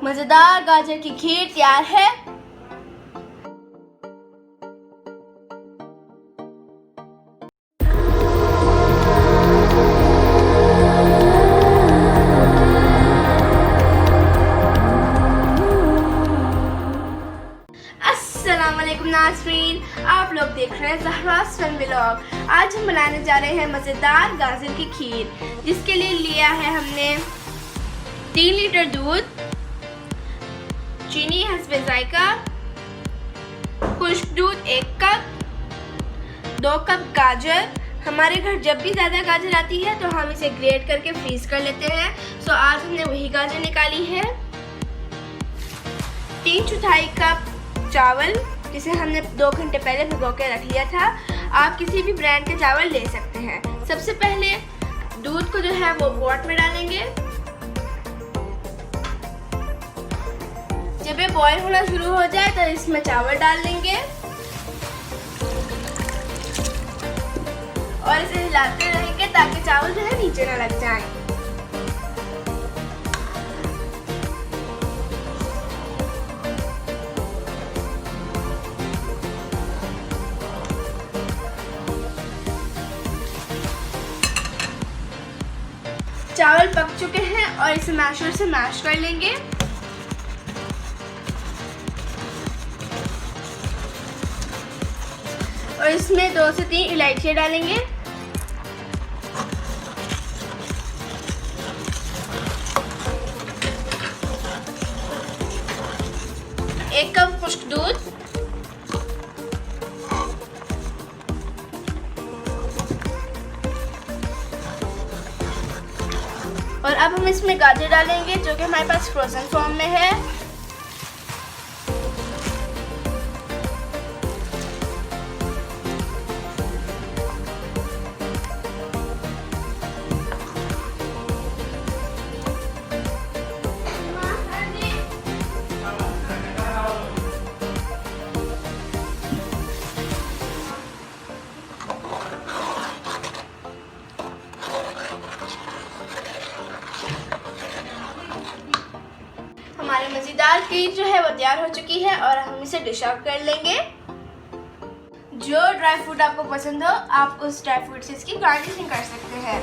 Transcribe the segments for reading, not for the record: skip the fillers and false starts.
मज़ेदार गाजर की खीर तैयार है। अस्सलाम वालेकुम नाज़रीन, आप लोग देख रहे हैं ज़हरास फन व्लॉग। आज हम बनाने जा रहे हैं मज़ेदार गाजर की खीर, जिसके लिए लिया है हमने 3 लीटर दूध, चीनी हस्बे जायका, खुश्क दूध 1 कप, 2 कप गाजर। हमारे घर जब भी ज़्यादा गाजर आती है तो हम इसे ग्रेट करके फ्रीज कर लेते हैं। सो आज हमने वही गाजर निकाली है। 3/4 कप चावल, जिसे हमने 2 घंटे पहले भिगो के रख लिया था। आप किसी भी ब्रांड के चावल ले सकते हैं। सबसे पहले दूध को जो है वो पॉट में डालेंगे। जब ये बॉईल होना शुरू हो जाए तो इसमें चावल डाल देंगे और इसे हिलाते रहेंगे ताकि चावल जो है नीचे ना लग जाए। चावल पक चुके हैं और इसे मैशर से मैश कर लेंगे। और इसमें 2 से 3 इलायचियाँ डालेंगे। एक कप खुश्क दूध, और अब हम इसमें गाजर डालेंगे जो कि हमारे पास फ्रोजन फॉर्म में है। हमारी मज़ेदार खीर जो है वो तैयार हो चुकी है और हम इसे डिश आउट कर लेंगे। जो ड्राई फ्रूट आपको पसंद हो आप उस ड्राई फ्रूट से इसकी गार्निशिंग कर सकते हैं।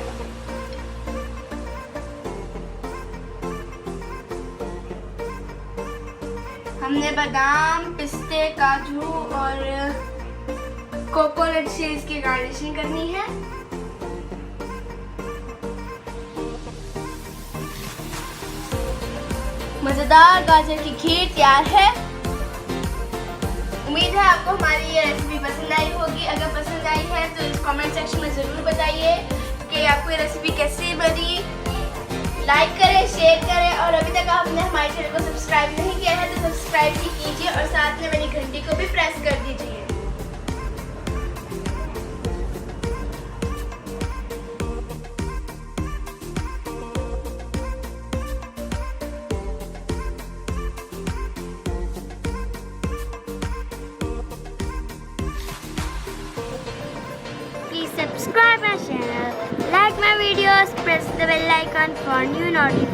हमने बादाम, पिस्ते, काजू और कोकोनट से इसकी गार्निशिंग करनी है। मज़ेदार गाजर की खीर तैयार है। उम्मीद है आपको हमारी ये रेसिपी पसंद आई होगी। अगर पसंद आई है तो इस कमेंट सेक्शन में ज़रूर बताइए कि आपको ये रेसिपी कैसी बनी। लाइक करें, शेयर करें, और अभी तक आपने हमारे चैनल को सब्सक्राइब नहीं किया है तो सब्सक्राइब भी कीजिए और साथ में मेरी घंटी को भी प्रेस कर दीजिए। Please subscribe my channel, like my videos, press the bell icon for new notifications.